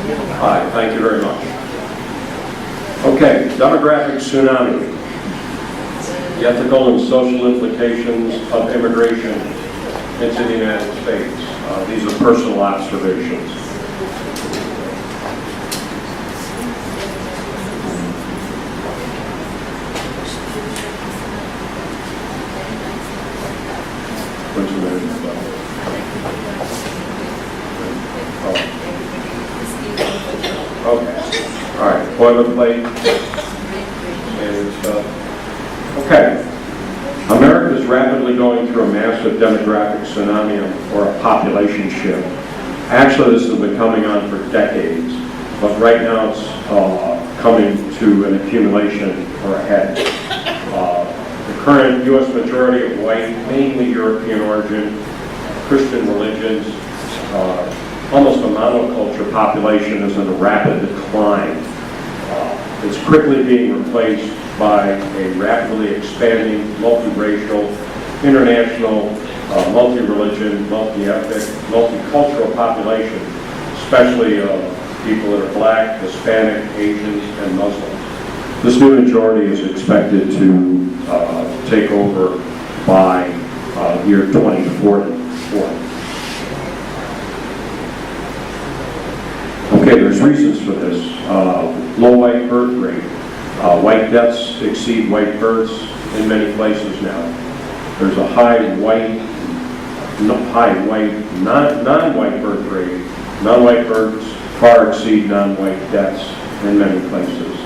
Hi, thank you very much. Okay, demographic tsunami. The ethical and social implications of immigration into the United States. These are personal observations. Okay. All right. Boilerplate. Okay. America is rapidly going through a massive demographic tsunami or a population shift. Actually, this has been coming on for decades, but right now it's coming to an accumulation or a head. The current U.S. majority of white, mainly European origin, Christian religions, almost a monoculture population is in a rapid decline. It's quickly being replaced by a rapidly expanding, multiracial, international, multi-religion, multi-ethnic, multicultural population, especially people that are Black, Hispanic, Asians, and Muslims. This new majority is expected to take over by year 2040. Okay, there's reasons for this. Low white birth rate. White deaths exceed white births in many places now. There's a high non-white birth rate. Non-white births far exceed non-white deaths in many places.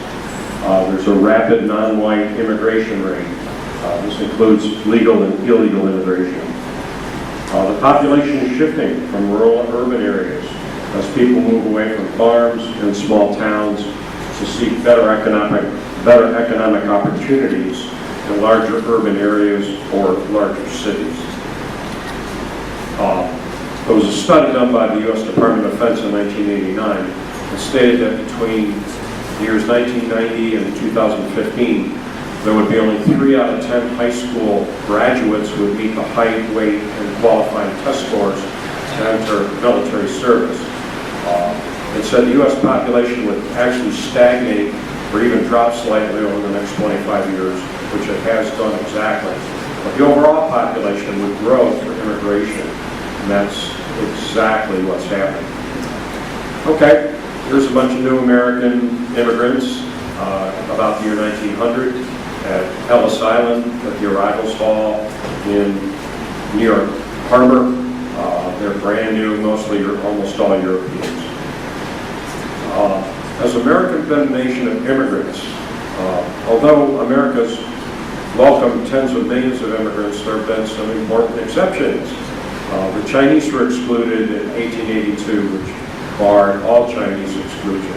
There's a rapid non-white immigration rate. This includes legal and illegal immigration. The population is shifting from rural to urban areas as people move away from farms and small towns to seek better economic opportunities in larger urban areas or larger cities. There was a study done by the U.S. Department of Defense in 1989 that stated that between the years 1990 and 2015, there would be only 3 out of 10 high school graduates who would meet the height, weight, and qualifying test scores to enter military service. It said the U.S. population would actually stagnate or even drop slightly over the next 25 years, which it has done exactly. But the overall population would grow through immigration, and that's exactly what's happening. Okay, here's a bunch of new American immigrants about the year 1900 at Ellis Island at the Arrivals Hall in New York Harbor. They're brand new, almost all Europeans. As America has been a nation of immigrants, although America's welcomed tens of millions of immigrants, there have been some important exceptions. The Chinese were excluded in 1882, which barred all Chinese exclusion.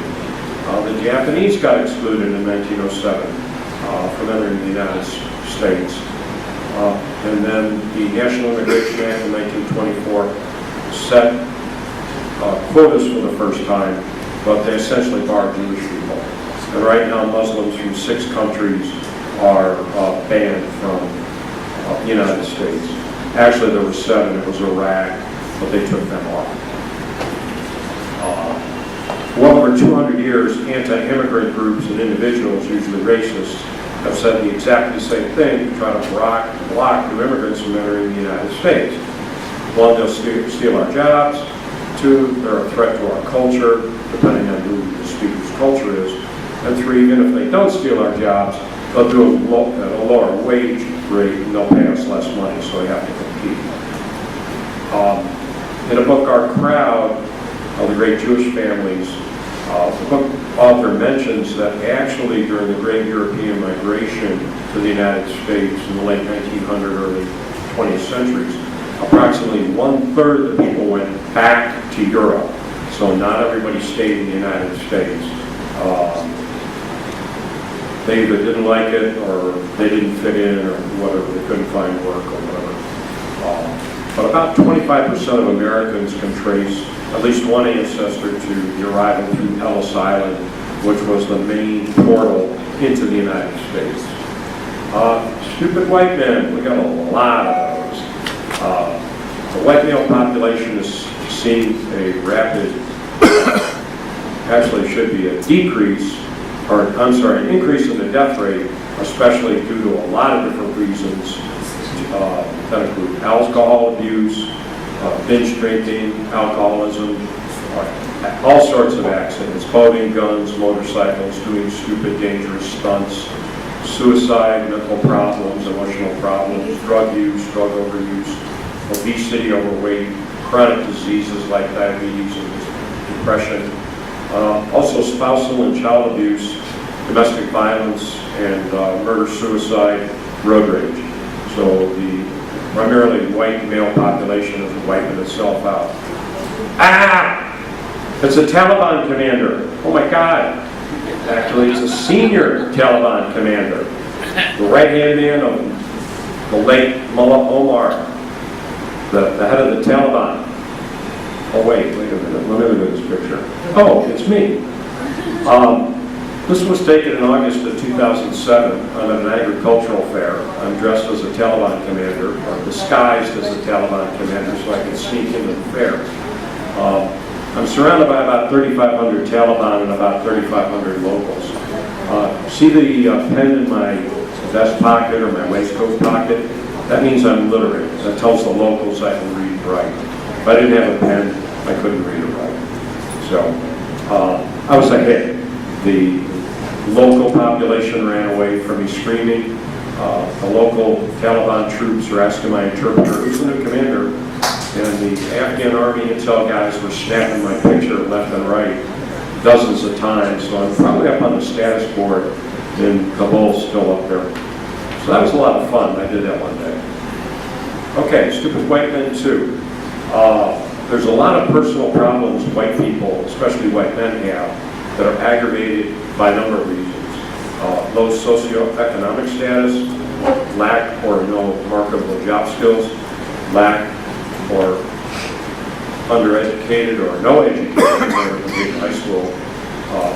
The Japanese got excluded in 1907 from entering the United States. And then the National Immigration Act in 1924 set quotas for the first time, but they essentially barred Jewish people. And right now, Muslims from 6 countries are banned from the United States. Actually, there were 7. It was Iraq, but they took them off. Well over 200 years, anti-immigrant groups and individuals, usually racists, have said the exactly same thing to try to block new immigrants from entering the United States. 1, they'll steal our jobs. 2, they're a threat to our culture, depending on who the speaker's culture is. And 3, even if they don't steal our jobs, they'll do it at a lower wage rate and they'll pay us less money, so we have to compete. In a book, Our Crowd, of the Great Jewish Families, the book author mentions that actually during the Great European Migration to the United States in the late 1900s, early 20th centuries, approximately 1/3 of the people went back to Europe. So not everybody stayed in the United States. They either didn't like it or they didn't fit in or whatever, they couldn't find work or whatever. But about 25% of Americans can trace at least one ancestor to the arrival through Ellis Island, which was the main portal into the United States. Stupid white men, we got a lot of those. The white male population has seen a rapid actually should be a decrease, or I'm sorry, an increase in the death rate, especially due to a lot of different reasons that include alcohol abuse, binge drinking, alcoholism, all sorts of accidents, boating, guns, motorcycles, doing stupid, dangerous stunts, suicide, mental problems, emotional problems, drug use, drug overuse, obesity, overweight, chronic diseases like diabetes and depression, also spousal and child abuse, domestic violence, and murder-suicide, road rage. So the primarily white male population is wiping itself out. Ah! It's a Taliban commander. Oh my God. Actually, it's a senior Taliban commander. The right-hand man of the late Mullah Omar, the head of the Taliban. Oh wait a minute. Let me look at this picture. Oh, it's me. This was taken in August of 2007 on an agricultural fair. I'm dressed as a Taliban commander, or disguised as a Taliban commander, so I can sneak into the fair. I'm surrounded by about 3,500 Taliban and about 3,500 locals. See the pen in my vest pocket or my waistcoat pocket? That means I'm literate. That tells the locals I can read and write. If I didn't have a pen, I couldn't read or write. So I was a hit. The local population ran away from me screaming. The local Taliban troops were asking my interpreter, who's the new commander? And the Afghan Army intel guys were snapping my picture left and right dozens of times. So I'm probably up on the status board in Kabul, still up there. So that was a lot of fun. I did that one day. Okay, stupid white men too. There's a lot of personal problems white people, especially white men, have that are aggravated by a number of reasons. Low socioeconomic status, lack or no marketable job skills, lack or undereducated or no education in high school,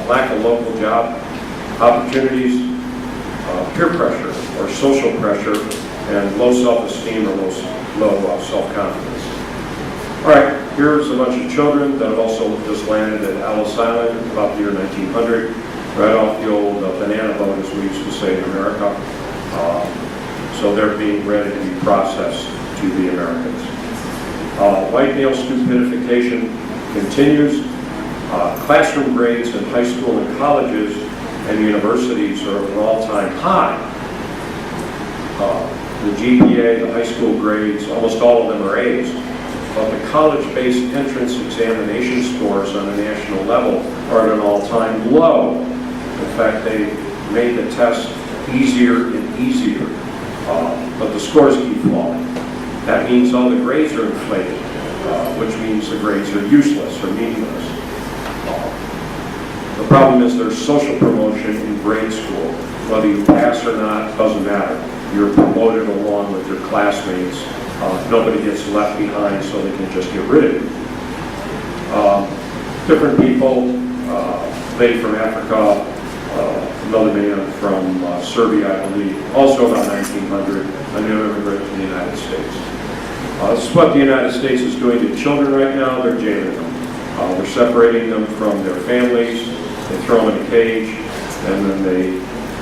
lack of local job opportunities, peer pressure or social pressure, and low self-esteem or low self-confidence. All right, here's a bunch of children that have also just landed at Ellis Island about the year 1900, right off the old banana boat, as we used to say in America. So they're being ready to be processed to the Americans. White male stupidification continues. Classroom grades in high school and colleges and universities are at an all-time high. The GPA, the high school grades, almost all of them are A's. But the college-based entrance examination scores on a national level are at an all-time low. In fact, they made the test easier and easier, but the scores keep falling. That means all the grades are inflated, which means the grades are useless or meaningless. The problem is there's social promotion in grade school. Whether you pass or not, doesn't matter. You're promoted along with your classmates. Nobody gets left behind, so they can just get rid of you. Different people, lady from Africa, another man from Serbia, I believe, also about 1900, a new immigrant to the United States. This is what the United States is doing to children right now. They're jailing them. They're separating them from their families. They throw them in a cage, and then they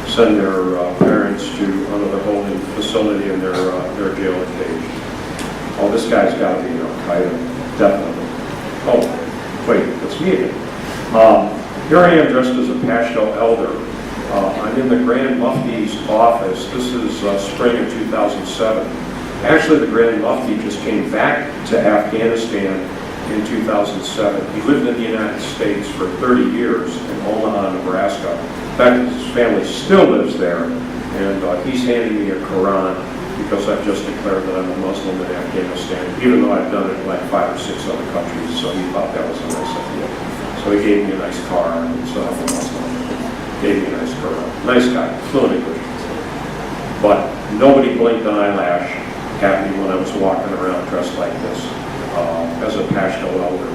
send their parents to another holding facility in their jail or cage. Oh, this guy's got to be Al-Qaeda, definitely. Oh, wait, that's me again. Here I am dressed as a Pashto elder. I'm in the Grand Mufti's office. This is spring of 2007. Actually, the Grand Mufti just came back to Afghanistan in 2007. He lived in the United States for 30 years in Omaha, Nebraska. In fact, his family still lives there, and he's handing me a Quran because I've just declared that I'm a Muslim in Afghanistan, even though I've done it in like 5 or 6 other countries, so he thought that was a nice idea. So he gave me a nice car, and so I'm a Muslim. Gave me a nice Quran. Nice guy, fluent English. But nobody blinked an eyelash at me when I was walking around dressed like this as a Pashto elder.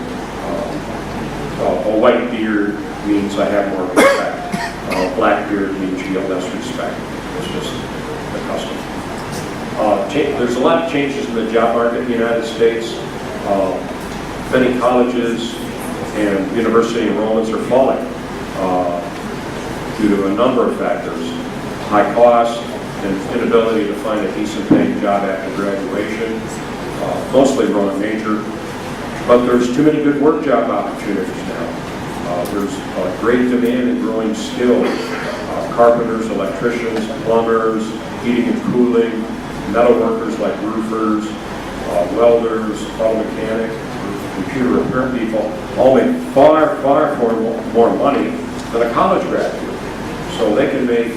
A white beard means I have more respect. Black beard means you get less respect. It's just the custom. There's a lot of changes in the job market in the United States. Many colleges and university enrollments are falling due to a number of factors: high cost and inability to find a decent paying job after graduation, mostly wrong major. But there's too many good work job opportunities now. There's a great demand in growing skills: carpenters, electricians, plumbers, heating and cooling, metal workers like roofers, welders, auto mechanics, computer repair people, all make far, far more money than a college graduate. So they can make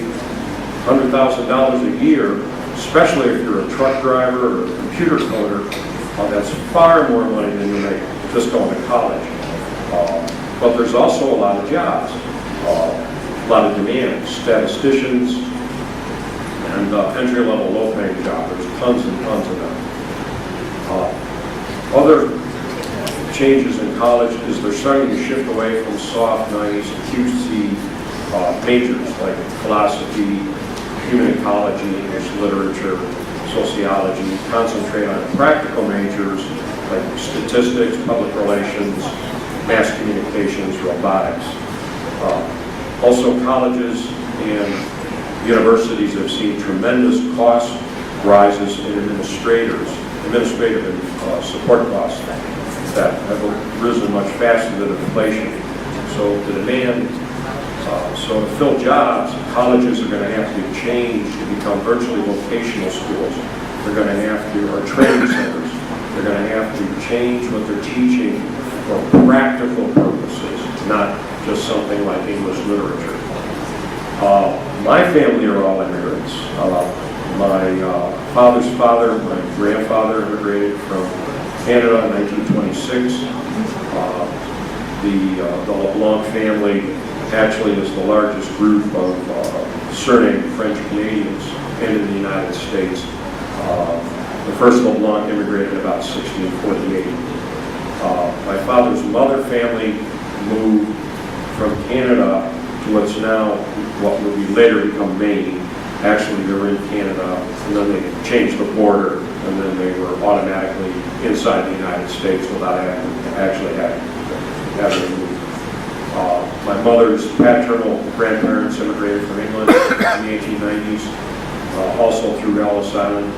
$100,000 a year, especially if you're a truck driver or a computer coder. That's far more money than you make just going to college. But there's also a lot of jobs, a lot of demand: statisticians and entry-level, low-paying jobs. There's tons and tons of them. Other changes in college is they're starting to shift away from soft, nice, cutesy majors like philosophy, human ecology, English literature, sociology, concentrate on practical majors like statistics, public relations, mass communications, robotics. Also, colleges and universities have seen tremendous cost rises in administrative and support costs that have risen much faster than inflation. So the demand, so to fill jobs, colleges are going to have to change to become virtually vocational schools. They're going to have to, or training centers, they're going to have to change what they're teaching for practical purposes, not just something like English literature. My family are all immigrants. My father's father, my grandfather, immigrated from Canada in 1926. The LeBlanc family actually is the largest group of surname French Canadians in the United States. The first LeBlanc immigrated in about 1648. My father's mother family moved from Canada to what's now, what would be later become Maine. Actually, they were in Canada, and then they changed the border, and then they were automatically inside the United States without actually having to move. My mother's paternal grandparents immigrated from England in the 1890s, also through Ellis Island.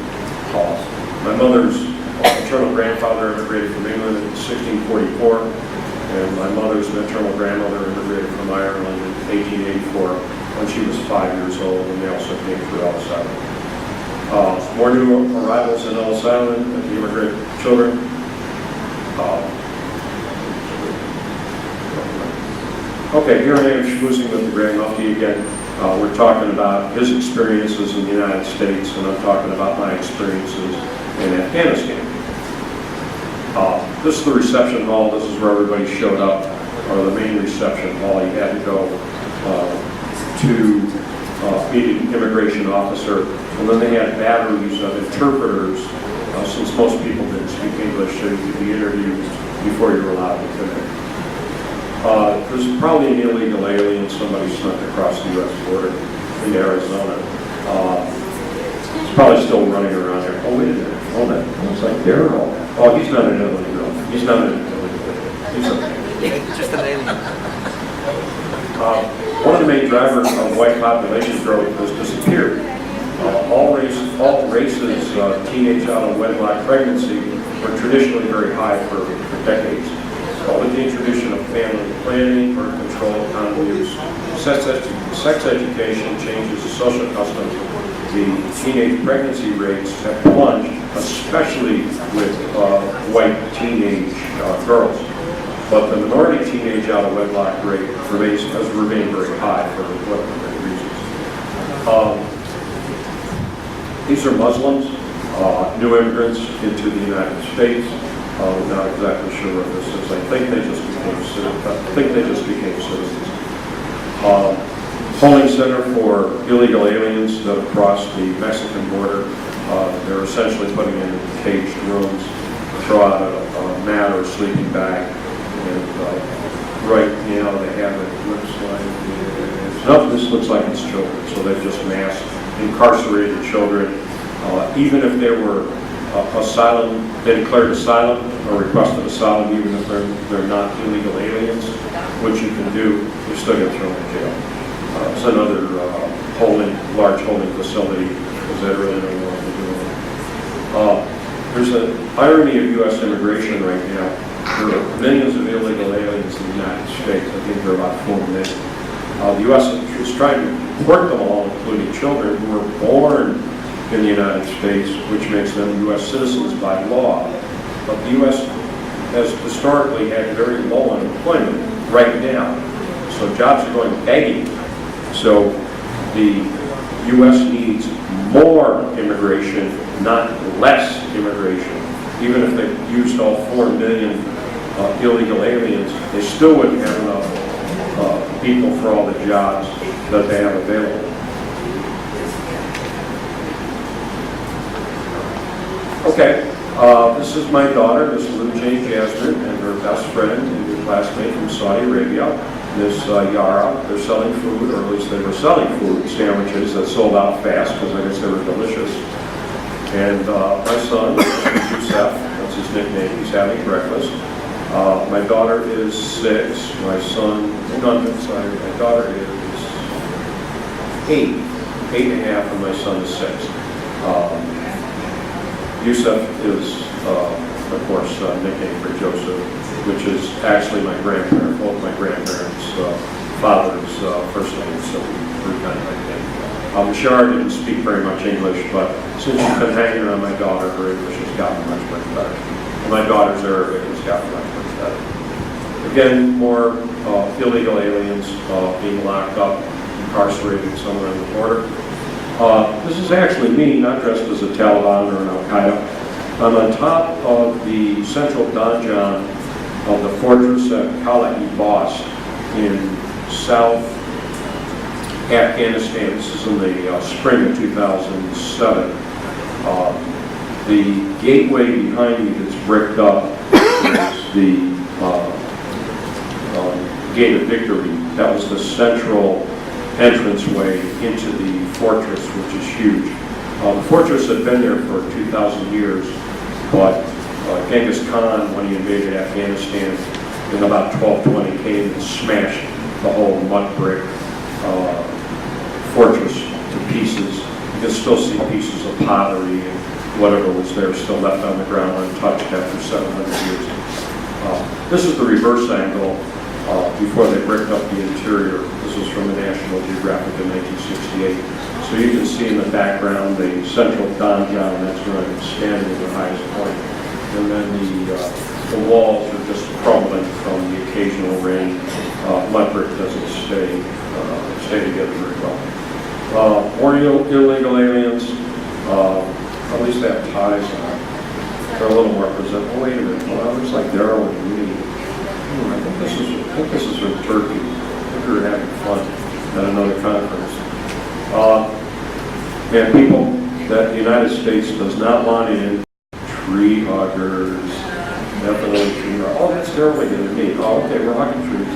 My mother's maternal grandfather immigrated from England in 1644, and my mother's maternal grandmother immigrated from Ireland in 1884 when she was 5 years old, and they also came through Ellis Island. More new arrivals in Ellis Island, the immigrant children. Okay, here I am schmoozing with the Grand Mufti again. We're talking about his experiences in the United States, and I'm talking about my experiences in Afghanistan. This is the reception hall. This is where everybody showed up, or the main reception hall. You had to go to meet an immigration officer, and then they had batteries of interpreters, since most people didn't speak English, so you could be interviewed before you were allowed to connect. There's probably an illegal alien somebody snuck across the U.S. border in Arizona. He's probably still running around there. Oh, wait a minute. Hold on. Looks like Daryl. Oh, he's not an illegal. He's not an illegal. He's okay. Just an alien. One of the main drivers of white population growth has disappeared. All races, teenage out of wedlock pregnancy were traditionally very high for decades. But with the introduction of family planning, birth control, condom use, sex education, changes to social customs, the teenage pregnancy rates have plunged, especially with white teenage girls. But the minority teenage out of wedlock rate has remained very high for many reasons. These are Muslims, new immigrants into the United States. I'm not exactly sure what this is. I think they just became citizens. Polling center for illegal aliens that have crossed the Mexican border. They're essentially putting in caged rooms, throw out a mat or a sleeping bag, and right now they have it. Looks like no, this looks like it's children. So they've just mass incarcerated children. Even if they were asylum, they declared asylum or requested asylum even if they're not illegal aliens, which you can do, you still get thrown in jail. It's another large holding facility because they really don't know what they're doing. There's an irony of U.S. immigration right now. There are millions of illegal aliens in the United States. I think there are about 4 million. The U.S. is trying to deport them all, including children who were born in the United States, which makes them U.S. citizens by law. But the U.S. has historically had very low unemployment right now. So jobs are going begging. So the U.S. needs more immigration, not less immigration. Even if they used all 4 million illegal aliens, they still wouldn't have enough people for all the jobs that they have available. Okay, this is my daughter, Miss Lou Jane Jasmine, and her best friend and her classmate from Saudi Arabia, Miss Yara. They're selling food, or at least they were selling food, sandwiches that sold out fast because I guess they were delicious. And my son, Yusef, that's his nickname, he's having breakfast. My daughter is 6. My son, no, I'm sorry, my daughter is 8 and a half, and my son is 6. Yusef is, of course, nickname for Joseph, which is actually my grandparent, both my grandparents' father's first name, so we're kind of like that. Shar didn't speak very much English, but since she's been hanging around my daughter, her English has gotten much, much better. And my daughter's Arabic has gotten much, much better. Again, more illegal aliens being locked up, incarcerated somewhere on the border. This is actually me, not dressed as a Taliban or an Al-Qaeda. I'm on top of the central donjon of the fortress at Kala-i-Bas in South Afghanistan. This is in the spring of 2007. The gateway behind me that's bricked up is the Gate of Victory. That was the central entranceway into the fortress, which is huge. The fortress had been there for 2,000 years, but Genghis Khan, when he invaded Afghanistan in about 1220, came and smashed the whole mud brick fortress to pieces. You can still see pieces of pottery and whatever was there still left on the ground untouched after 700 years. This is the reverse angle before they bricked up the interior. This was from the National Geographic in 1968. So you can see in the background the central donjon, that's where I'm standing at the highest point. And then the walls are just crumbling from the occasional rain. Mud brick doesn't stay together very well. More illegal aliens, at least they have ties on. They're a little more presentable. Wait a minute, well, that looks like Daryl and me. I think this is from Turkey. I think we were having fun at another conference. And people that the United States does not want in, tree huggers, definitely tree huggers. Oh, that's Daryl again and me. Oh, okay, we're hugging trees.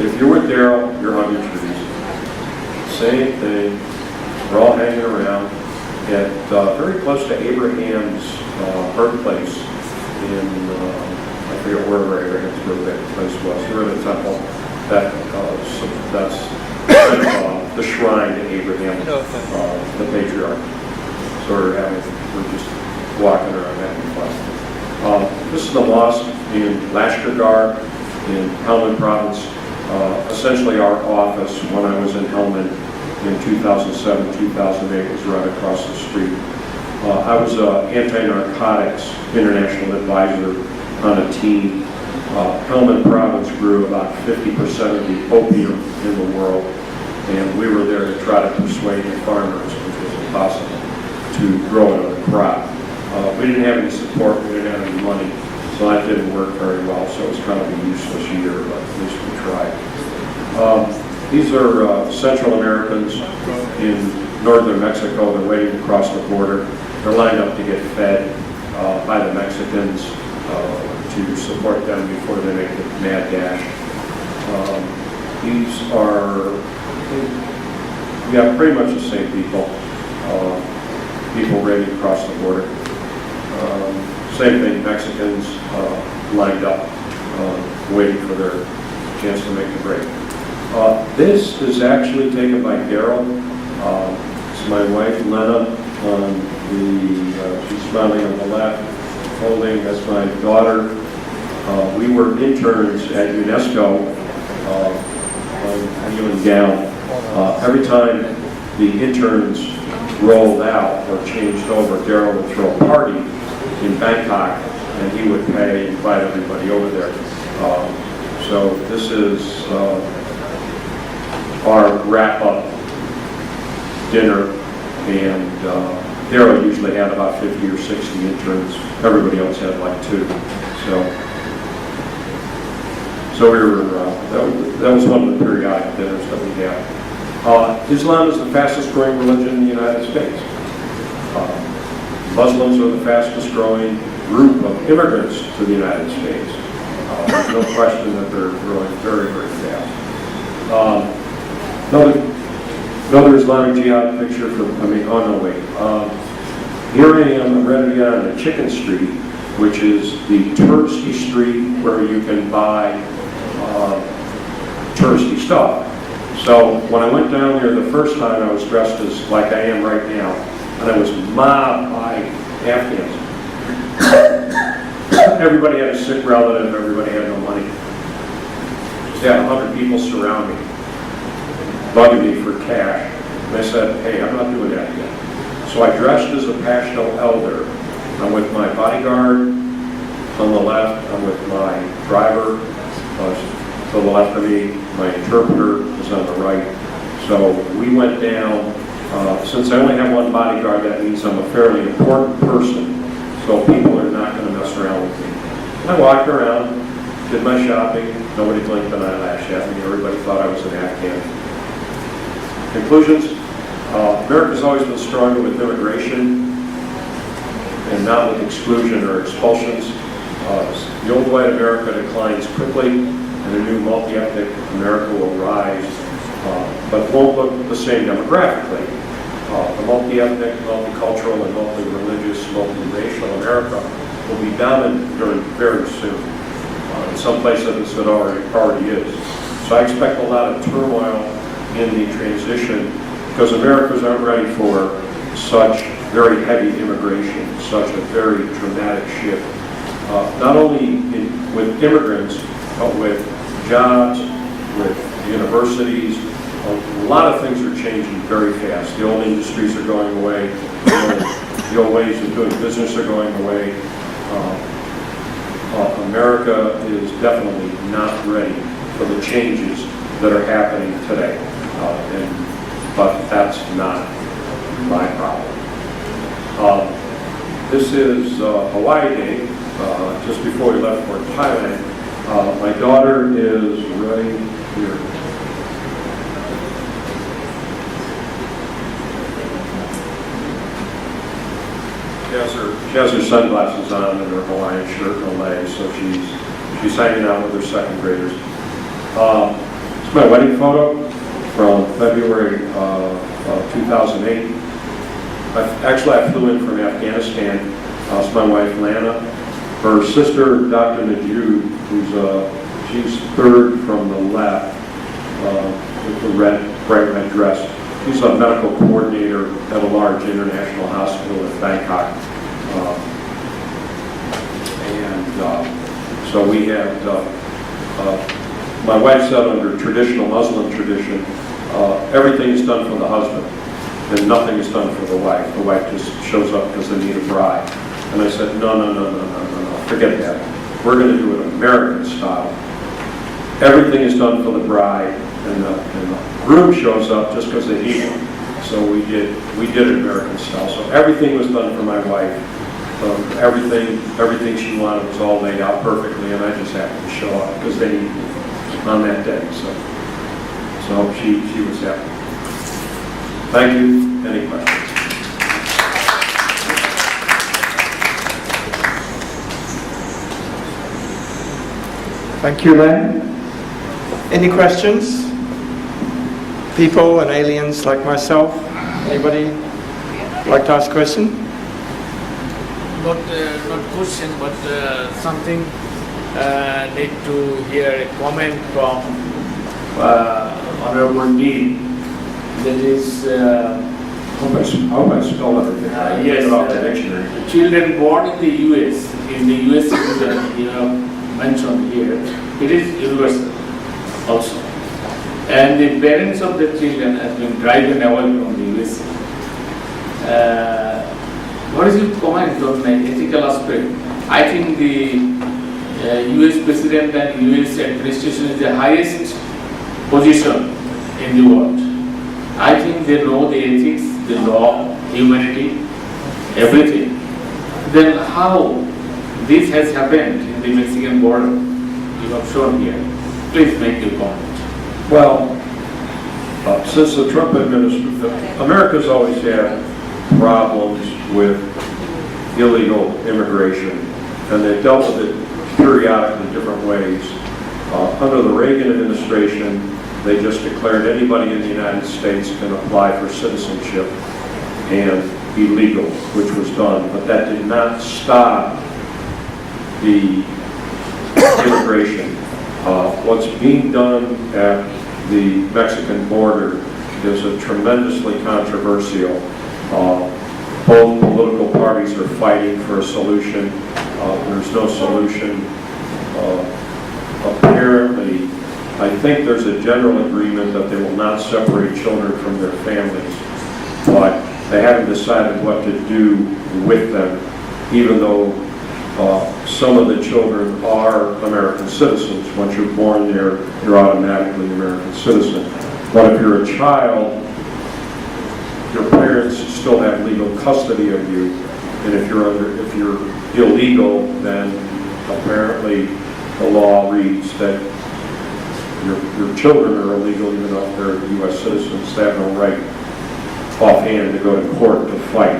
If you're with Daryl, you're hugging trees. Same thing. We're all hanging around at very close to Abraham's birthplace in, I forget wherever Abraham's birthplace was. We're in the temple. That's the shrine to Abraham, the patriarch. So we're just walking around having fun. This is the mosque in Lashkargah in Helmand province. Essentially our office when I was in Helmand in 2007, 2008 was right across the street. I was an anti-narcotics international advisor on a team. Helmand province grew about 50% of the opium in the world, and we were there to try to persuade the farmers, which was impossible, to grow another crop. We didn't have any support, we didn't have any money, so that didn't work very well, so it was kind of a useless year, but at least we tried. These are Central Americans in northern Mexico. They're waiting to cross the border. They're lined up to get fed by the Mexicans to support them before they make the mad dash. These are, yeah, pretty much the same people. People ready to cross the border. Same thing, Mexicans lined up, waiting for their chance to make the break. This is actually taken by Daryl. It's my wife, Leonard, on the, she's smiling on the left, holding, that's my daughter. We were interns at UNESCO on Neil and Gown. Every time the interns rolled out or changed over, Daryl would throw a party in Bangkok, and he would pay, invite everybody over there. So this is our wrap-up dinner, and Daryl usually had about 50 or 60 interns. Everybody else had like 2. So we were, that was one of the periodic dinners that we had. Islam is the fastest growing religion in the United States. Muslims are the fastest growing group of immigrants to the United States. There's no question that they're growing very, very fast. Another Islamic Jihad picture from, here I am, I'm ready to get on the Chicken Street, which is the touristy street where you can buy touristy stuff. So when I went down there the first time, I was dressed as like I am right now, and I was mobbed by Afghans. Everybody had a sick relative, everybody had no money. Just had 100 people surround me, bugging me for cash. And I said, hey, I'm not doing that again. So I dressed as a Pashto elder. I'm with my bodyguard on the left, I'm with my driver to the left of me, my interpreter is on the right. So we went down, since I only have one bodyguard, that means I'm a fairly important person, so people are not going to mess around with me. I walked around, did my shopping, nobody blinked an eyelash at me, everybody thought I was an Afghan. Conclusions, America's always been stronger with immigration and not with exclusion or expulsions. The old white America declines quickly, and a new multi-ethnic America will rise, but won't look the same demographically. The multi-ethnic, multicultural, and multi-religious, multi-racial America will be dominant very soon. In some places it already is. So I expect a lot of turmoil in the transition because Americans aren't ready for such very heavy immigration, such a very dramatic shift. Not only with immigrants, but with jobs, with universities. A lot of things are changing very fast. The old industries are going away. The old ways of doing business are going away. America is definitely not ready for the changes that are happening today. But that's not my problem. This is Hawaii Day, just before we left for Thailand. My daughter is right here. She has her sunglasses on and her Hawaiian shirt and legs, so she's hanging out with her second graders. It's my wedding photo from February 2008. I flew in from Afghanistan. It's my wife, Lana. Her sister, Dr. Najud, she's third from the left with the bright red dress. She's a medical coordinator at a large international hospital in Bangkok. So we had, my wife said under traditional Muslim tradition, everything is done for the husband and nothing is done for the wife. The wife just shows up because they need a bride. And I said, no, forget that. We're going to do it American style. Everything is done for the bride, and the groom shows up just because they need one. So we did it American style. So everything was done for my wife. Everything she wanted was all laid out perfectly, and I just happened to show up because they needed me on that day. So she was happy. Thank you. Any questions? Thank you, Len. Any questions? People and aliens like myself? Anybody like to ask a question? not question, but something need to hear a comment from Honorable Dean. That is, I hope I spelled everything right. yes, Get off the dictionary. children born in the US, citizen, you have mentioned here, it is universal also. And the parents of the children have been driven away from the USA. What is your comment on the ethical aspect? I think the US President and US administration is the highest position in the world. I think they know the ethics, the law, humanity, everything. Then how this has happened in the Mexican border? You have shown here. Please make your comment. Well, since the Trump administration, America's always had problems with illegal immigration, and they've dealt with it periodically in different ways. Under the Reagan administration, they just declared anybody in the United States can apply for citizenship and be legal, which was done. But that did not stop the immigration. What's being done at the Mexican border is a tremendously controversial. Both political parties are fighting for a solution. There's no solution. Apparently, I think there's a general agreement that they will not separate children from their families, but they haven't decided what to do with them, even though some of the children are American citizens. Once you're born there, you're automatically an American citizen. But if you're a child, your parents still have legal custody of you, and if you're illegal, then apparently the law reads that your children are illegal even though they're U.S. citizens. They have no right offhand to go to court to fight.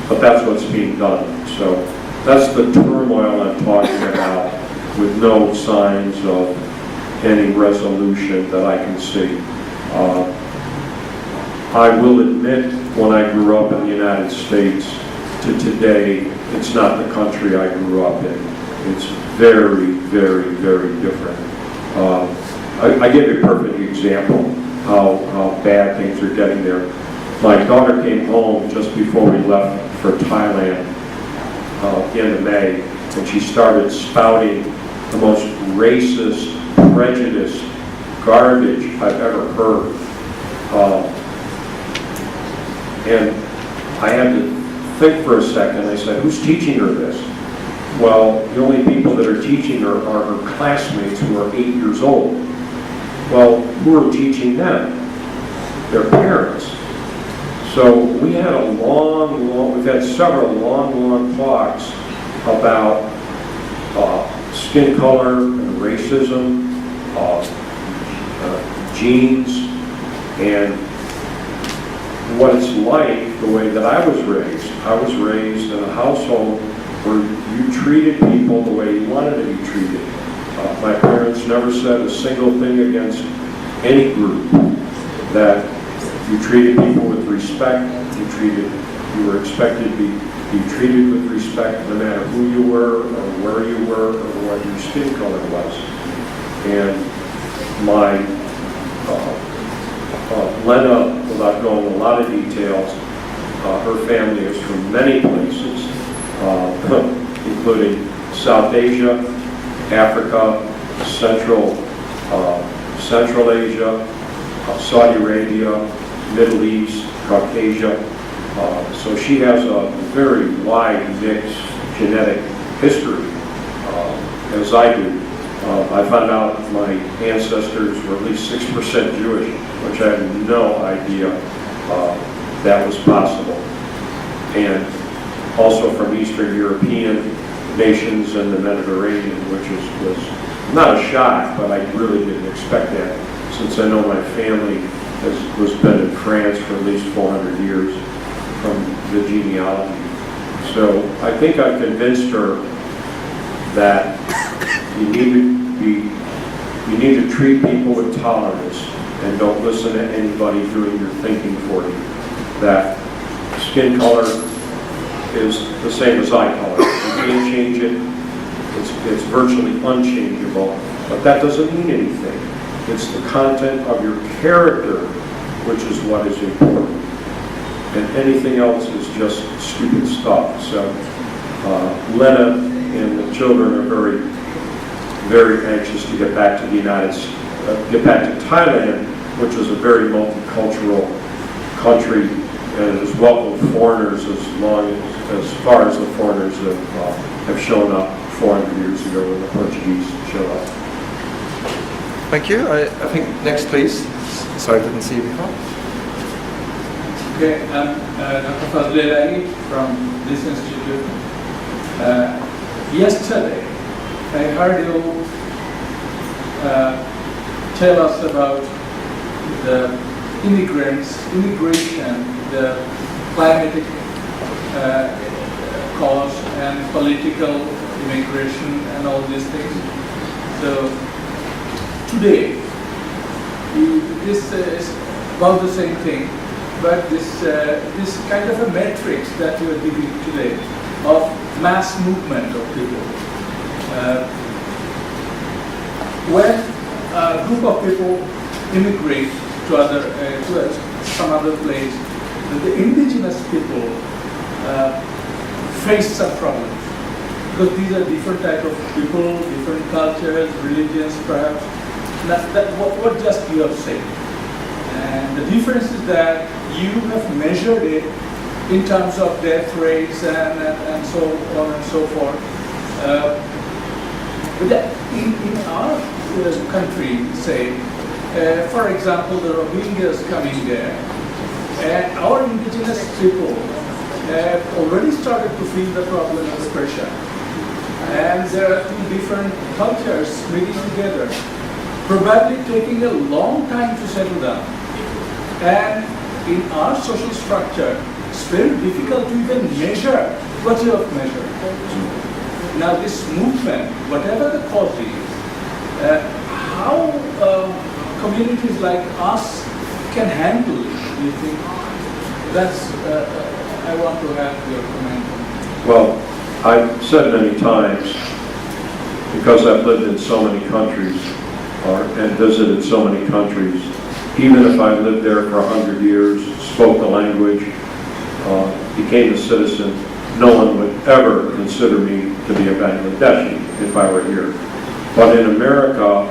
But that's what's being done. So that's the turmoil I'm talking about, with no signs of any resolution that I can see. I will admit, when I grew up in the United States to today, it's not the country I grew up in. It's very, very, very different. I give you a perfect example how bad things are getting there. My daughter came home just before we left for Thailand at the end of May, and she started spouting the most racist, prejudiced garbage I've ever heard. And I had to think for a second. I said, who's teaching her this? Well, the only people that are teaching her are her classmates who are 8 years old. Well, who are teaching them? Their parents. So we had we've had several long talks about skin color and racism, genes, and what it's like the way that I was raised. I was raised in a household where you treated people the way you wanted to be treated. My parents never said a single thing against any group. That you treated people with respect. You were expected to be treated with respect no matter who you were or where you were or what your skin color was. And my Lena, without going into a lot of details, her family is from many places, including South Asia, Africa, Central Asia, Saudi Arabia, Middle East, Caucasia. So she has a very wide mixed genetic history, as I do. I found out my ancestors were at least 6% Jewish, which I had no idea that was possible. And also from Eastern European nations and the Mediterranean, which was not a shock, but I really didn't expect that, since I know my family was been in France for at least 400 years from the genealogy. So I think I've convinced her that you need to treat people with tolerance and don't listen to anybody doing your thinking for you. That skin color is the same as eye color. can't change it. It's virtually unchangeable, but that doesn't mean anything. It's the content of your character which is what is important. And anything else is just stupid stuff. So Leonard and the children are very, very anxious to get back to the get back to Thailand, which is a very multicultural country and has welcomed foreigners as far as the foreigners have shown up 400 years ago when the Portuguese showed up. Thank you. I think next, please. Sorry, I didn't see you before. Okay, I'm Dr. Fazlelagi from this institute. Yesterday, I heard you tell us about the immigration, the climatic cause and political immigration and all these things. So today, this is about the same thing, but this kind of a matrix that you are giving today of mass movement of people. When a group of people immigrate to some other place, the indigenous people face some problems because these are different type of people, different cultures, religions, perhaps. That's what just you have said. And the difference is that you have measured it in terms of death rates and so on and so forth. But in our country, say, for example, the Rohingyas coming there, our indigenous people have already started to feel the problem of the pressure. And there are two different cultures meeting together, probably taking a long time to settle down. And in our social structure, it's very difficult to even measure what you have measured. Now this movement, whatever the cause is, how communities like us can handle it, do you think? That's, I want to have your comment on that. Well, I've said many times, because I've lived in so many countries and visited so many countries, even if I lived there for 100 years, spoke the language, became a citizen, no one would ever consider me to be a Bangladeshi if I were here. But in America,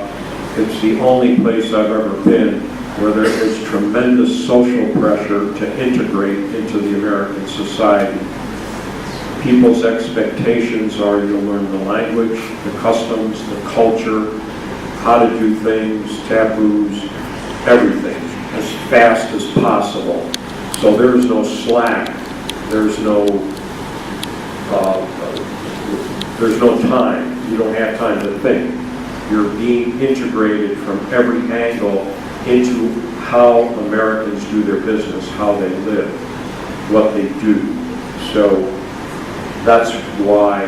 it's the only place I've ever been where there is tremendous social pressure to integrate into the American society. People's expectations are you'll learn the language, the customs, the culture, how to do things, taboos, everything, as fast as possible. So there is no slack, there's no time. You don't have time to think. You're being integrated from every angle into how Americans do their business, how they live, what they do. So that's why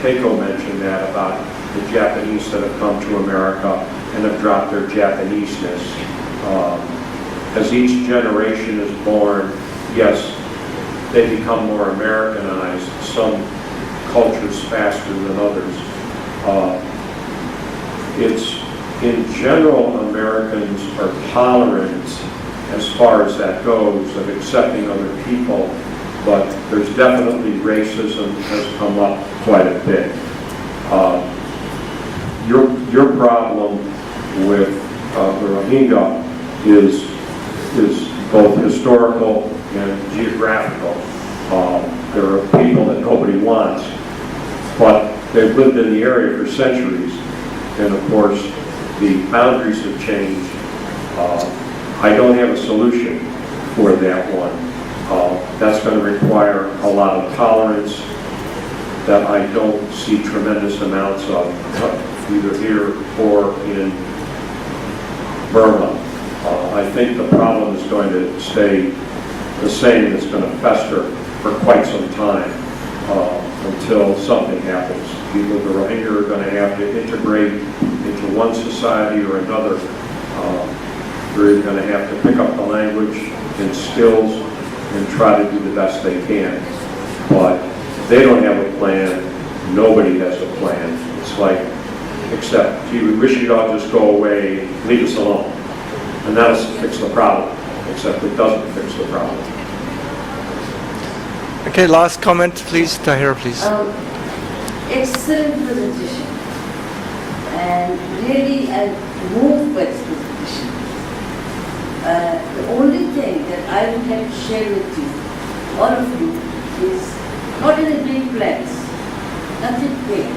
Keiko mentioned that about the Japanese that have come to America and have dropped their Japanese-ness. As each generation is born, yes, they become more Americanized, some cultures faster than others. It's, in general, Americans are tolerant as far as that goes of accepting other people, but there's definitely racism has come up quite a bit. Your problem with the Rohingya is both historical and geographical. There are people that nobody wants, but they've lived in the area for centuries, and of course the boundaries have changed. I don't have a solution for that one. That's going to require a lot of tolerance that I don't see tremendous amounts of, either here or in Burma. I think the problem is going to stay the same. It's going to fester for quite some time until something happens. Either the Rohingya are going to have to integrate into one society or another. They're going to have to pick up the language and skills and try to do the best they can. But they don't have a plan. Nobody has a plan. It's like, except, gee, we wish you'd all just go away, leave us alone. And that'll fix the problem, except it doesn't fix the problem. Okay, last comment, please. Tahira, please. Excellent presentation. And really, I moved by this presentation. The only thing that I would like to share with you, all of you, is not any big plans, nothing big,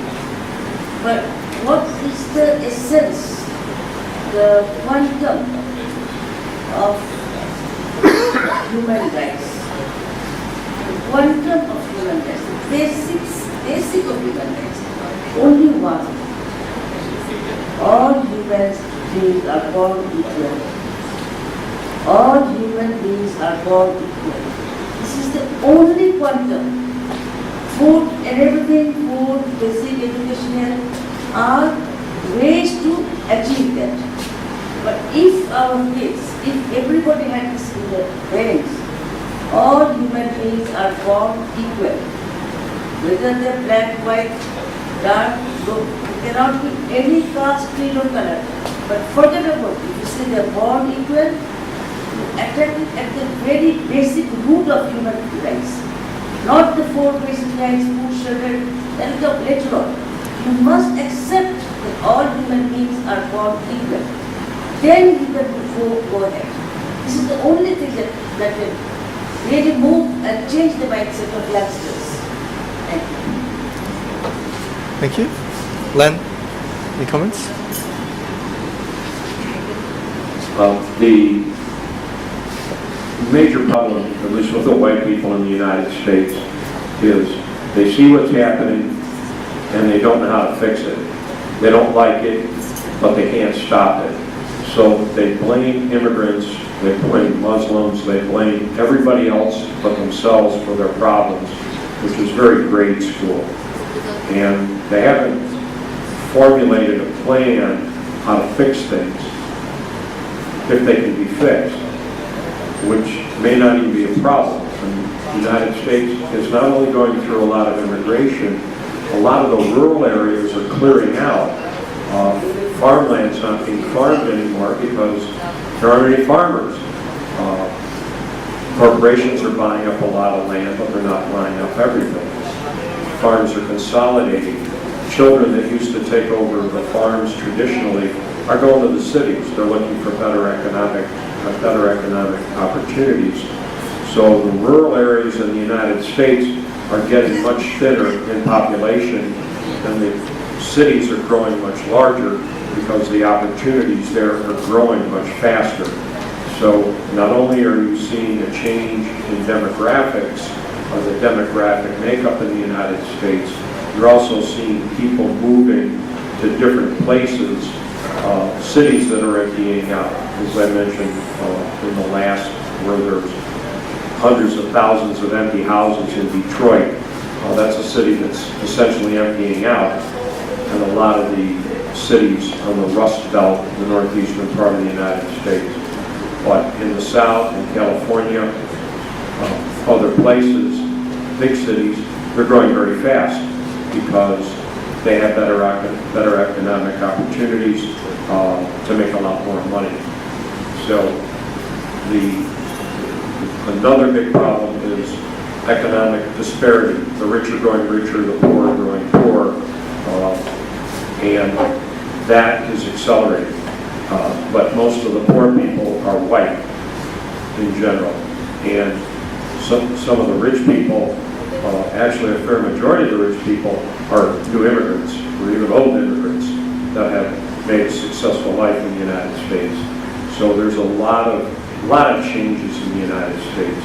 but what is the essence, the quantum of human rights, the quantum of human rights, the basic of human rights, only one. All human beings are born equal. All human beings are born equal. This is the only quantum. Food and everything, food, basic education, are ways to achieve that. But if our kids, if everybody had this in their brains, all human beings are born equal. Whether they're black, white, dark, blue, there cannot be any caste, creed or color. But forget about it. If you say they're born equal, you attack it at the very basic root of human rights. Not the 4 basic rights, food, shelter, that will come later on. You must accept that all human beings are born equal. Then you can go ahead. This is the only thing that will really move and change the mindset of youngsters. Thank you. Thank you. Len, any comments? The major problem, at least with the white people in the United States, is they see what's happening and they don't know how to fix it. They don't like it, but they can't stop it. So they blame immigrants, they blame Muslims, they blame everybody else but themselves for their problems, which is very grade school. And they haven't formulated a plan how to fix things, if they can be fixed, which may not even be a problem. And the United States is not only going through a lot of immigration, a lot of the rural areas are clearing out. Farmland's not being farmed anymore because there aren't any farmers. Corporations are buying up a lot of land, but they're not buying up everything. Farms are consolidating. Children that used to take over the farms traditionally are going to the cities. They're looking for better economic opportunities. So the rural areas in the United States are getting much thinner in population, and the cities are growing much larger because the opportunities there are growing much faster. So not only are you seeing a change in demographics, or the demographic makeup in the United States, you're also seeing people moving to different places, cities that are emptying out. As I mentioned in the last, where there's hundreds of thousands of empty houses in Detroit. That's a city that's essentially emptying out. And a lot of the cities on the Rust Belt, the northeastern part of the United States. But in the South, in California, other places, big cities, they're growing very fast because they have better economic opportunities to make a lot more money. So another big problem is economic disparity. The rich are growing richer, the poor are growing poor, and that is accelerating. But most of the poor people are white in general. And some of the rich people, actually a fair majority of the rich people, are new immigrants or even old immigrants that have made a successful life in the United States. So there's a lot of changes in the United States,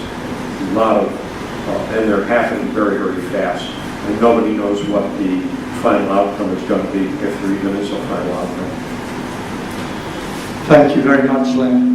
and they're happening very, very fast. And nobody knows what the final outcome is going to be, if there even is a final outcome. Thank you very much, Len.